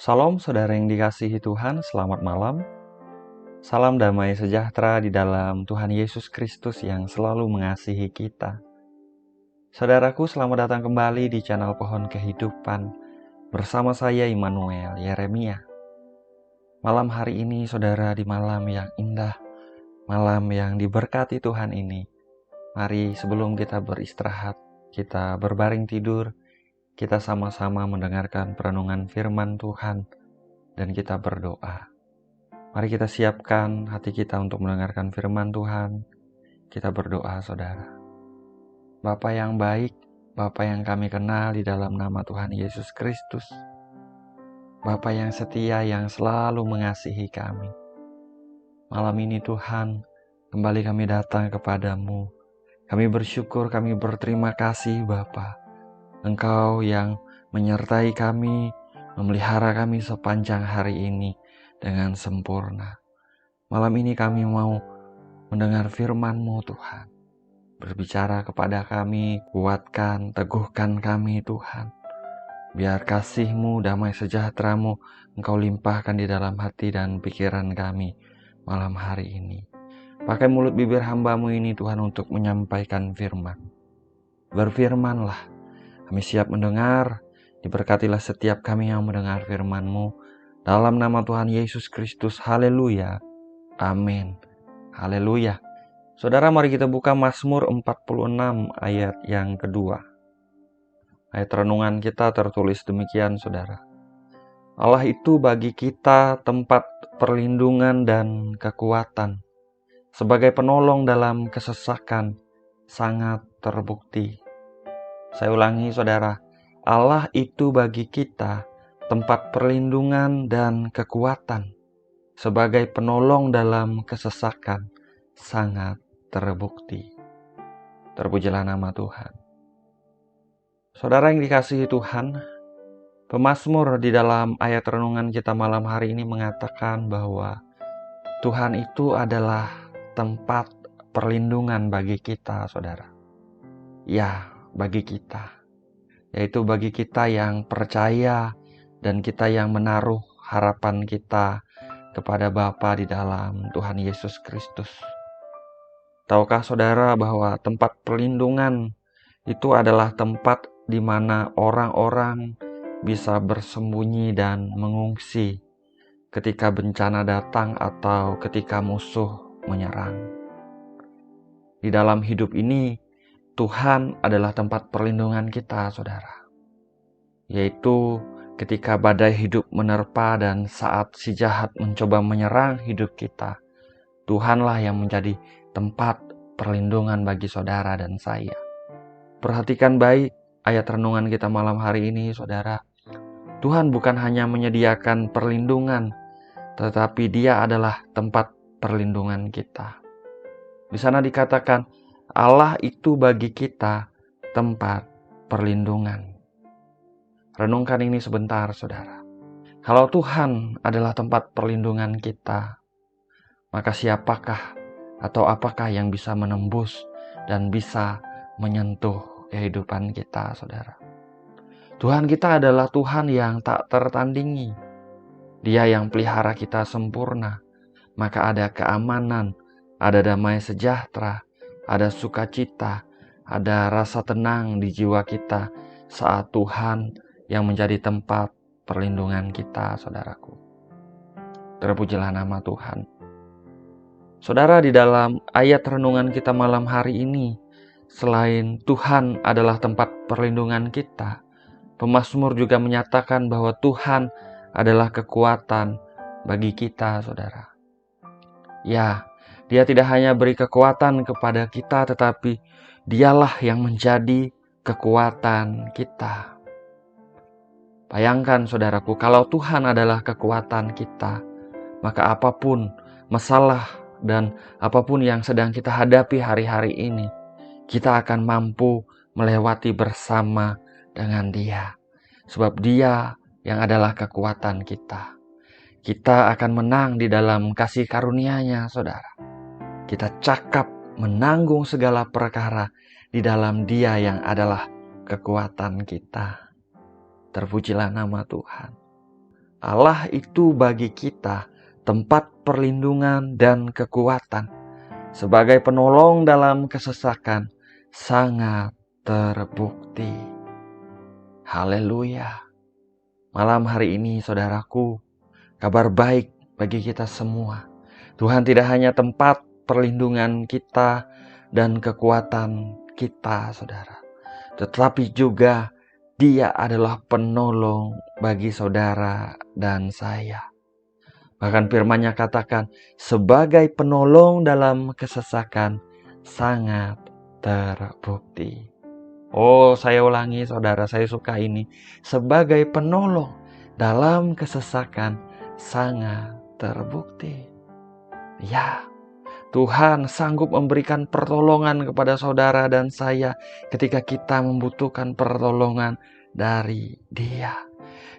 Salam saudara yang dikasihi Tuhan, selamat malam. Salam damai sejahtera di dalam Tuhan Yesus Kristus yang selalu mengasihi kita. Saudaraku, selamat datang kembali di channel Pohon Kehidupan bersama saya Immanuel Yeremia. Malam hari ini saudara, di malam yang indah, malam yang diberkati Tuhan ini, mari sebelum kita beristirahat, kita berbaring tidur, kita sama-sama mendengarkan perenungan firman Tuhan dan kita berdoa. Mari kita siapkan hati kita untuk mendengarkan firman Tuhan. Kita berdoa, saudara. Bapa yang baik, Bapa yang kami kenal di dalam nama Tuhan Yesus Kristus. Bapa yang setia, yang selalu mengasihi kami. Malam ini Tuhan, kembali kami datang kepadamu. Kami bersyukur, kami berterima kasih Bapa. Engkau yang menyertai kami, memelihara kami sepanjang hari ini dengan sempurna. Malam ini kami mau mendengar firman-Mu Tuhan. Berbicara kepada kami, kuatkan, teguhkan kami Tuhan. Biar kasih-Mu, damai sejahtera-Mu Engkau limpahkan di dalam hati dan pikiran kami malam hari ini. Pakai mulut bibir hamba-Mu ini Tuhan untuk menyampaikan firman. Berfirmanlah, kami siap mendengar, diberkatilah setiap kami yang mendengar firman-Mu. Dalam nama Tuhan Yesus Kristus, haleluya, amin, haleluya. Saudara, mari kita buka Mazmur 46 ayat yang kedua. Ayat renungan kita tertulis demikian, saudara. Allah itu bagi kita tempat perlindungan dan kekuatan. Sebagai penolong dalam kesesakan, sangat terbukti. Saya ulangi, saudara. Allah itu bagi kita tempat perlindungan dan kekuatan. Sebagai penolong dalam kesesakan, sangat terbukti. Terpujilah nama Tuhan. Saudara yang dikasihi Tuhan, pemazmur di dalam ayat renungan kita malam hari ini mengatakan bahwa Tuhan itu adalah tempat perlindungan bagi kita, saudara. Ya, bagi kita. Yaitu bagi kita yang percaya dan kita yang menaruh harapan kita kepada Bapa di dalam Tuhan Yesus Kristus. Tahukah saudara bahwa tempat perlindungan itu adalah tempat di mana orang-orang bisa bersembunyi dan mengungsi ketika bencana datang atau ketika musuh menyerang. Di dalam hidup ini, Tuhan adalah tempat perlindungan kita, saudara. Yaitu ketika badai hidup menerpa dan saat si jahat mencoba menyerang hidup kita, Tuhanlah yang menjadi tempat perlindungan bagi saudara dan saya. Perhatikan baik ayat renungan kita malam hari ini, saudara. Tuhan bukan hanya menyediakan perlindungan, tetapi Dia adalah tempat perlindungan kita. Di sana dikatakan, Allah itu bagi kita tempat perlindungan. Renungkan ini sebentar, saudara. Kalau Tuhan adalah tempat perlindungan kita, maka siapakah atau apakah yang bisa menembus dan bisa menyentuh kehidupan kita, saudara? Tuhan kita adalah Tuhan yang tak tertandingi. Dia yang pelihara kita sempurna. Maka ada keamanan, ada damai sejahtera, ada sukacita, ada rasa tenang di jiwa kita saat Tuhan yang menjadi tempat perlindungan kita, saudaraku. Terpujilah nama Tuhan. Saudara, di dalam ayat renungan kita malam hari ini, selain Tuhan adalah tempat perlindungan kita, pemazmur juga menyatakan bahwa Tuhan adalah kekuatan bagi kita, saudara. Ya, Dia tidak hanya beri kekuatan kepada kita, tetapi Dialah yang menjadi kekuatan kita. Bayangkan, saudaraku, kalau Tuhan adalah kekuatan kita, maka apapun masalah dan apapun yang sedang kita hadapi hari-hari ini, kita akan mampu melewati bersama dengan Dia. Sebab Dia yang adalah kekuatan kita. Kita akan menang di dalam kasih karunia-Nya, saudara. Kita cakap menanggung segala perkara di dalam Dia yang adalah kekuatan kita. Terpujilah nama Tuhan. Allah itu bagi kita tempat perlindungan dan kekuatan. Sebagai penolong dalam kesesakan, sangat terbukti. Haleluya. Malam hari ini, saudaraku, kabar baik bagi kita semua. Tuhan tidak hanya tempat perlindungan kita dan kekuatan kita, saudara, tetapi juga Dia adalah penolong bagi saudara dan saya. Bahkan firman-Nya katakan, sebagai penolong dalam kesesakan, sangat terbukti. Oh, saya ulangi saudara, saya suka ini. Sebagai penolong dalam kesesakan, sangat terbukti. Ya, Tuhan sanggup memberikan pertolongan kepada saudara dan saya ketika kita membutuhkan pertolongan dari Dia.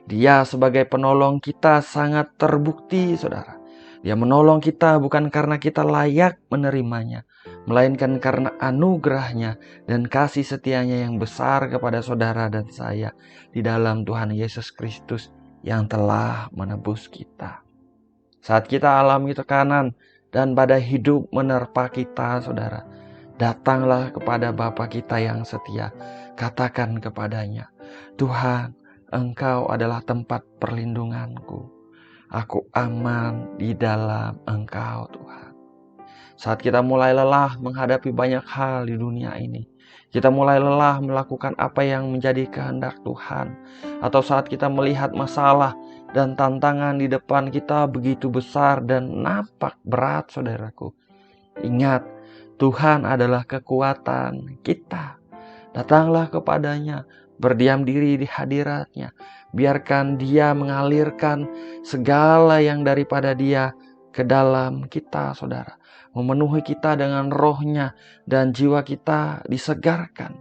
Dia sebagai penolong kita sangat terbukti, saudara. Dia menolong kita bukan karena kita layak menerimanya, melainkan karena anugerahnya dan kasih setianya yang besar kepada saudara dan saya di dalam Tuhan Yesus Kristus yang telah menebus kita. Saat kita alami tekanan dan badai hidup menerpa kita, saudara, datanglah kepada Bapa kita yang setia. Katakan kepadanya, Tuhan, Engkau adalah tempat perlindunganku. Aku aman di dalam Engkau, Tuhan. Saat kita mulai lelah menghadapi banyak hal di dunia ini, kita mulai lelah melakukan apa yang menjadi kehendak Tuhan, atau saat kita melihat masalah dan tantangan di depan kita begitu besar dan nampak berat, saudaraku, ingat, Tuhan adalah kekuatan kita. Datanglah kepadanya, berdiam diri di hadirat-Nya. Biarkan Dia mengalirkan segala yang daripada Dia ke dalam kita, saudara. Memenuhi kita dengan roh-Nya dan jiwa kita disegarkan.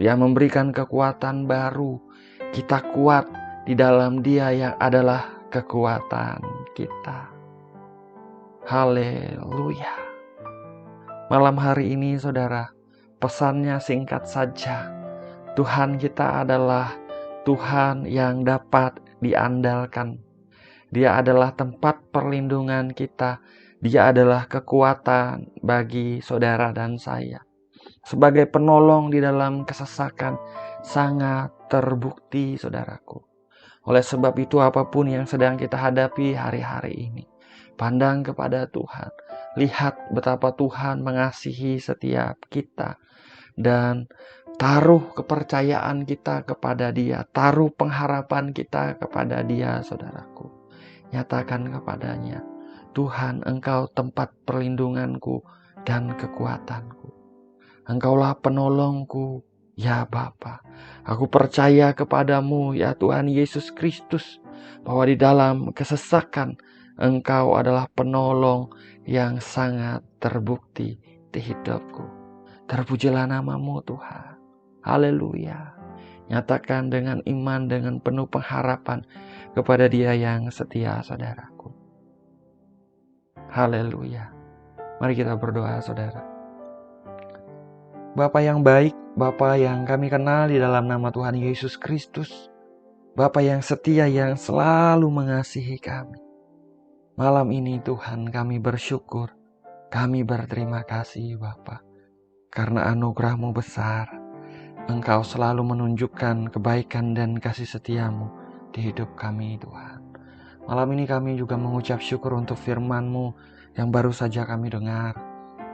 Dia memberikan kekuatan baru. Kita kuat di dalam Dia yang adalah kekuatan kita. Haleluya. Malam hari ini, saudara, pesannya singkat saja. Tuhan kita adalah Tuhan yang dapat diandalkan. Dia adalah tempat perlindungan kita. Dia adalah kekuatan bagi saudara dan saya. Sebagai penolong di dalam kesesakan, sangat terbukti, saudaraku. Oleh sebab itu, apapun yang sedang kita hadapi hari-hari ini, pandang kepada Tuhan. Lihat betapa Tuhan mengasihi setiap kita. Dan taruh kepercayaan kita kepada Dia. Taruh pengharapan kita kepada Dia, saudaraku. Nyatakan kepadanya, Tuhan, Engkau tempat perlindunganku dan kekuatanku. Engkaulah penolongku, ya Bapa. Aku percaya kepadamu, ya Tuhan Yesus Kristus, bahwa di dalam kesesakan Engkau adalah penolong yang sangat terbukti di hidupku. Terpujilah namamu, Tuhan. Haleluya. Nyatakan dengan iman, dengan penuh pengharapan kepada Dia yang setia, saudaraku. Haleluya. Mari kita berdoa, saudara. Bapa yang baik, Bapa yang kami kenal di dalam nama Tuhan Yesus Kristus. Bapa yang setia yang selalu mengasihi kami. Malam ini Tuhan, kami bersyukur. Kami berterima kasih, Bapa. Karena anugerah-Mu besar, Engkau selalu menunjukkan kebaikan dan kasih setia-Mu di hidup kami, Tuhan. Malam ini kami juga mengucap syukur untuk firman-Mu yang baru saja kami dengar.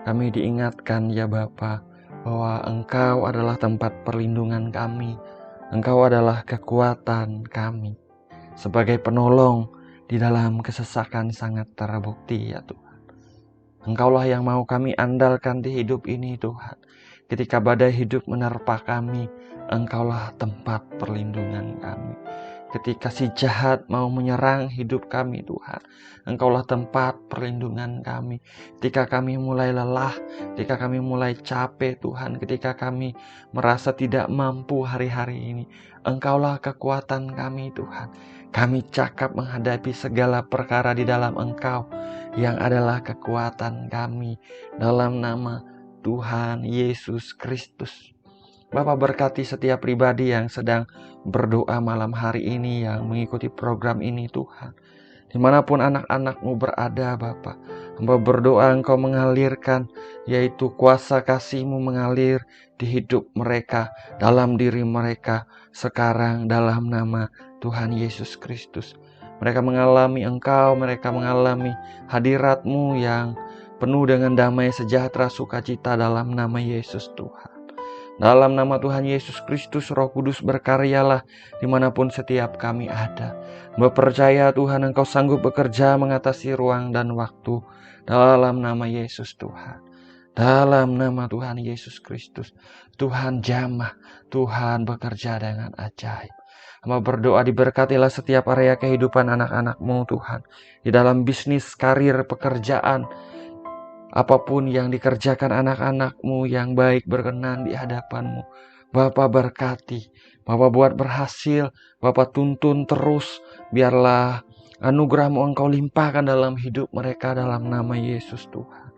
Kami diingatkan, ya Bapa, bahwa Engkau adalah tempat perlindungan kami. Engkau adalah kekuatan kami. Sebagai penolong di dalam kesesakan sangat terbukti, ya Tuhan. Engkaulah yang mau kami andalkan di hidup ini, Tuhan. Ketika badai hidup menerpa kami, Engkaulah tempat perlindungan kami. Ketika si jahat mau menyerang hidup kami, Tuhan, Engkaulah tempat perlindungan kami. Ketika kami mulai lelah, ketika kami mulai capek, Tuhan, ketika kami merasa tidak mampu hari-hari ini, Engkaulah kekuatan kami, Tuhan. Kami cakap menghadapi segala perkara di dalam Engkau yang adalah kekuatan kami dalam nama Tuhan Yesus Kristus. Bapa berkati setiap pribadi yang sedang berdoa malam hari ini, yang mengikuti program ini Tuhan. Dimanapun anak-anak-Mu berada Bapa, hamba berdoa Engkau mengalirkan, yaitu kuasa kasih-Mu mengalir di hidup mereka, dalam diri mereka, sekarang dalam nama Tuhan Yesus Kristus. Mereka mengalami Engkau, mereka mengalami hadirat-Mu yang penuh dengan damai sejahtera sukacita dalam nama Yesus Tuhan. Dalam nama Tuhan Yesus Kristus, Roh Kudus berkaryalah dimanapun setiap kami ada. Percaya Tuhan Engkau sanggup bekerja mengatasi ruang dan waktu. Dalam nama Yesus Tuhan. Dalam nama Tuhan Yesus Kristus. Tuhan jamah, Tuhan bekerja dengan ajaib. Hamba berdoa diberkatilah setiap area kehidupan anak-anak-Mu Tuhan. Di dalam bisnis, karir, pekerjaan, apapun yang dikerjakan anak-anak-Mu yang baik berkenan di hadapan-Mu. Bapa berkati, Bapa buat berhasil, Bapa tuntun terus, biarlah anugerah-Mu Engkau limpahkan dalam hidup mereka dalam nama Yesus Tuhan.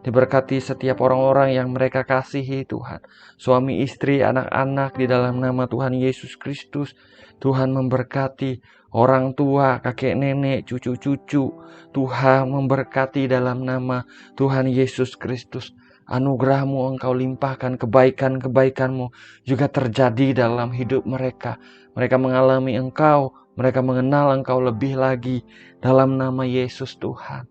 Diberkati setiap orang-orang yang mereka kasihi Tuhan, suami istri, anak-anak di dalam nama Tuhan Yesus Kristus. Tuhan memberkati orang tua, kakek nenek, cucu-cucu. Tuhan memberkati dalam nama Tuhan Yesus Kristus. Anugerah-Mu Engkau limpahkan, kebaikan-kebaikan-Mu juga terjadi dalam hidup mereka. Mereka mengalami Engkau, mereka mengenal Engkau lebih lagi dalam nama Yesus Tuhan.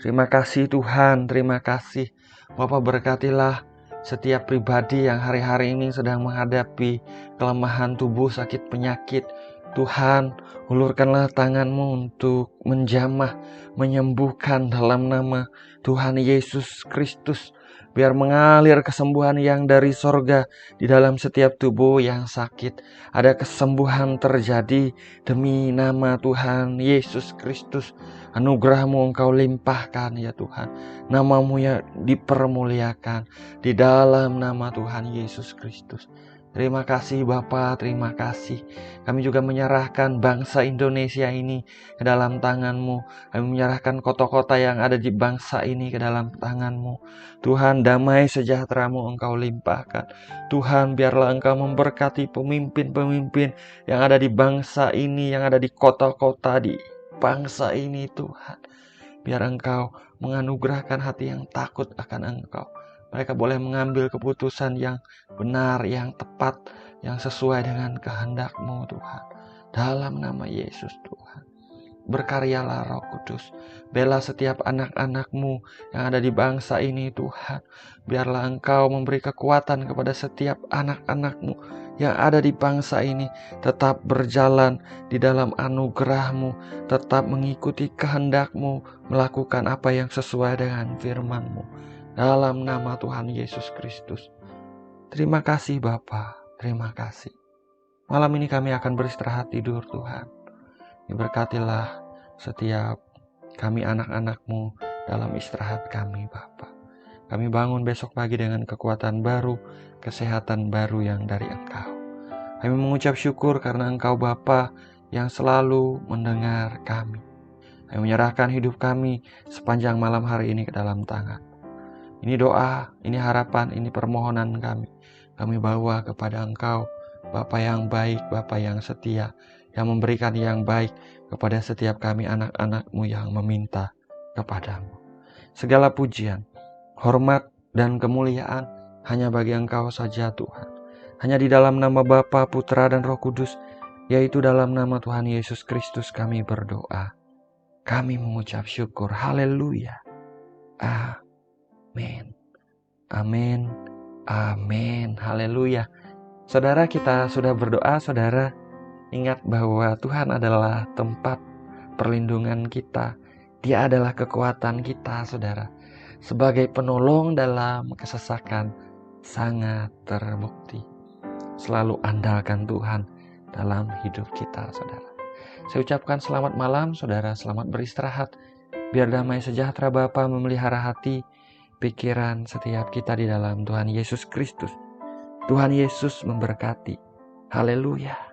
Terima kasih Tuhan, terima kasih. Bapa berkatilah setiap pribadi yang hari-hari ini sedang menghadapi kelemahan tubuh, sakit penyakit. Tuhan, ulurkanlah tangan-Mu untuk menjamah, menyembuhkan dalam nama Tuhan Yesus Kristus. Biar mengalir kesembuhan yang dari sorga di dalam setiap tubuh yang sakit. Ada kesembuhan terjadi demi nama Tuhan Yesus Kristus. Anugerah-Mu Engkau limpahkan ya Tuhan. Nama-Mu ya dipermuliakan di dalam nama Tuhan Yesus Kristus. Terima kasih Bapa, terima kasih. Kami juga menyerahkan bangsa Indonesia ini ke dalam tangan-Mu. Kami menyerahkan kota-kota yang ada di bangsa ini ke dalam tangan-Mu. Tuhan, damai sejahtera-Mu Engkau limpahkan. Tuhan, biarlah Engkau memberkati pemimpin-pemimpin yang ada di bangsa ini, yang ada di kota-kota di bangsa ini Tuhan. Biar Engkau menganugerahkan hati yang takut akan Engkau. Mereka boleh mengambil keputusan yang benar, yang tepat, yang sesuai dengan kehendak-Mu Tuhan. Dalam nama Yesus Tuhan. Berkaryalah Roh Kudus. Bela setiap anak-anak-Mu yang ada di bangsa ini Tuhan. Biarlah Engkau memberi kekuatan kepada setiap anak-anak-Mu yang ada di bangsa ini. Tetap berjalan di dalam anugerah-Mu. Tetap mengikuti kehendak-Mu. Melakukan apa yang sesuai dengan firman-Mu. Dalam nama Tuhan Yesus Kristus. Terima kasih Bapa, terima kasih. Malam ini kami akan beristirahat tidur Tuhan. Diberkatilah setiap kami anak-anak-Mu dalam istirahat kami Bapa. Kami bangun besok pagi dengan kekuatan baru, kesehatan baru yang dari Engkau. Kami mengucap syukur karena Engkau Bapa yang selalu mendengar kami. Kami menyerahkan hidup kami sepanjang malam hari ini ke dalam tangan. Ini doa, ini harapan, ini permohonan kami. Kami bawa kepada Engkau, Bapa yang baik, Bapa yang setia, yang memberikan yang baik kepada setiap kami anak-anak-Mu yang meminta kepadamu. Segala pujian, hormat, dan kemuliaan hanya bagi Engkau saja Tuhan. Hanya di dalam nama Bapa, Putra, dan Roh Kudus, yaitu dalam nama Tuhan Yesus Kristus kami berdoa. Kami mengucap syukur. Haleluya. Amin. Amin. Amin. Haleluya. Saudara, kita sudah berdoa. Saudara, ingat bahwa Tuhan adalah tempat perlindungan kita. Dia adalah kekuatan kita, saudara. Sebagai penolong dalam kesesakan sangat terbukti. Selalu andalkan Tuhan dalam hidup kita, saudara. Saya ucapkan selamat malam, saudara. Selamat beristirahat. Biar damai sejahtera Bapa memelihara hati, pikiran setiap kita di dalam Tuhan Yesus Kristus. Tuhan Yesus memberkati. Haleluya.